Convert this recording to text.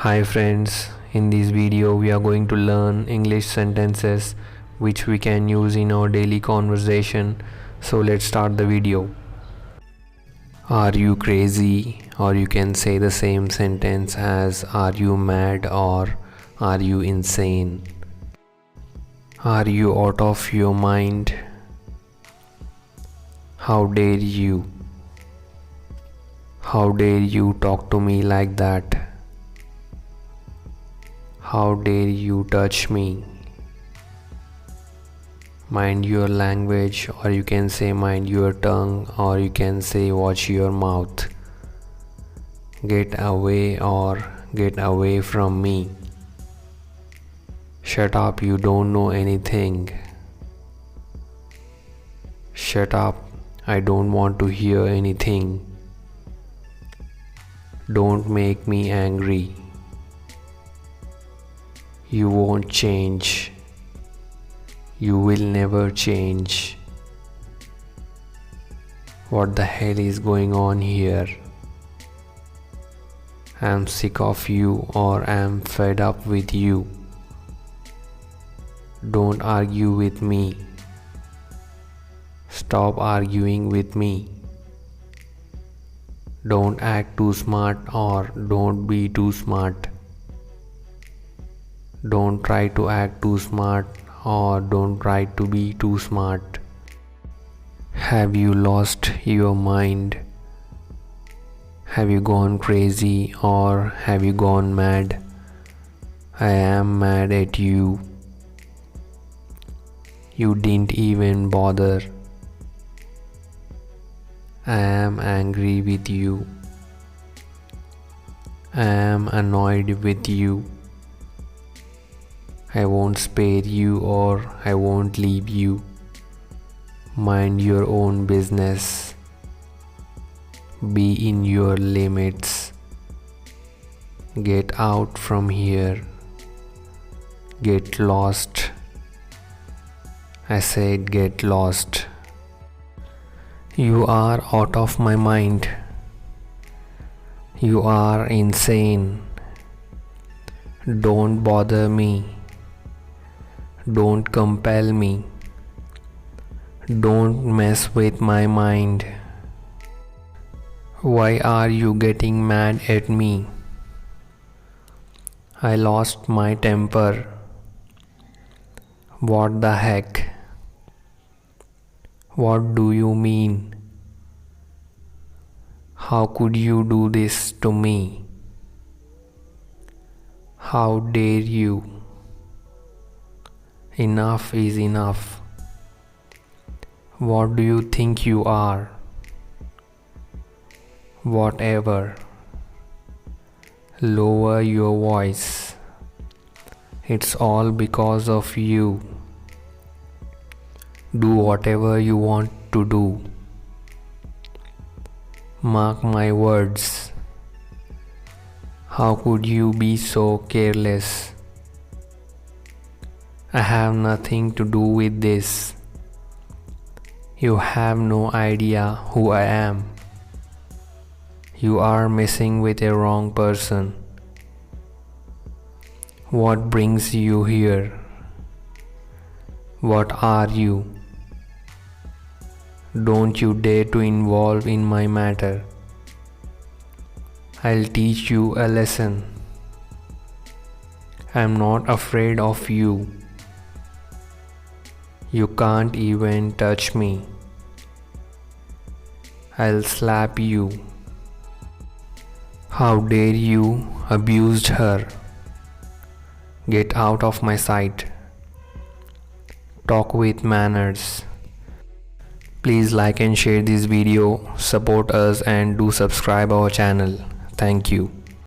Hi friends, in this video we are going to learn English sentences which we can use in our daily conversation. So let's start the video. Are you crazy? Or you can say the same sentence as are you mad or are you insane? Are you out of your mind? How dare you? How dare you talk to me like that? How dare you touch me? Mind your language, or you can say mind your tongue, or you can say watch your mouth. Get away or get away from me. Shut up, you don't know anything. Shut up, I don't want to hear anything. Don't make me angry. You won't change. You will never change. What the hell is going on here? I'm sick of you, or I'm fed up with you. Don't argue with me. Stop arguing with me. Don't act too smart, or don't be too smart. Don't try to act too smart, or don't try to be too smart. Have you lost your mind? Have you gone crazy, or have you gone mad? I am mad at you. You didn't even bother. I am angry with you. I am annoyed with you. I won't spare you, or I won't leave you. Mind your own business. Be in your limits. Get out from here. Get lost. I said get lost. You are out of my mind. You are insane. Don't bother me. Don't compel me. Don't mess with my mind. Why are you getting mad at me? I lost my temper. What the heck? What do you mean? How could you do this to me? How dare you? Enough is enough. What do you think you are? Whatever. Lower your voice. It's all because of you. Do whatever you want to do. Mark my words. How could you be so careless? I have nothing to do with this. You have no idea who I am. You are messing with a wrong person. What brings you here? What are you? Don't you dare to involve in my matter. I'll teach you a lesson. I'm not afraid of you. You can't even touch me. I'll slap you. How dare you abused her? Get out of my sight. Talk with manners. Please like and share this video, support us and do subscribe our channel. Thank you.